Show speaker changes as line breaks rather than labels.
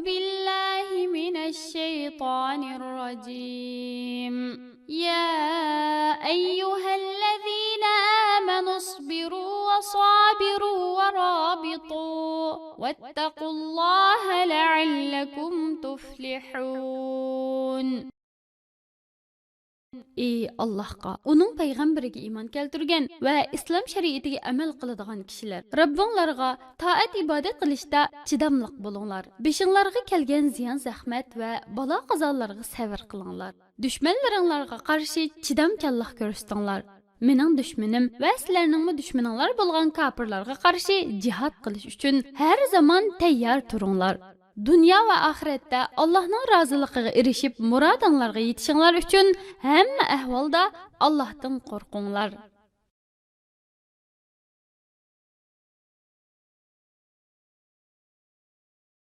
بالله من الشيطان الرجيم يا أيها الذين آمنوا اصبروا وصابروا ورابطوا واتقوا الله لعلكم تفلحون. Ey Allahqa, onun payg'ambariga iymon keltirgan va islom shariatiga amal qiladigan kishilar, Rabbinglarga toat ibodat qilishda chidamliq bo'linglar. Beshinglarga kelgan ziyon zahmat va balo qazolarga sabr qilinglar. Dushmanlaringlarga qarshi chidamchanlik ko'rsatinglar. Mening dushmanim va sizlarning dushmaninglar bo'lgan kofirlarga qarshi jihad qilish uchun har zamon tayyor turinglar. Dünya ve ahirette Allah'ın razılıqıga erişip muradыңlarga yetişinglar üçün hamma ahvolda Allah'tan qorqinglar.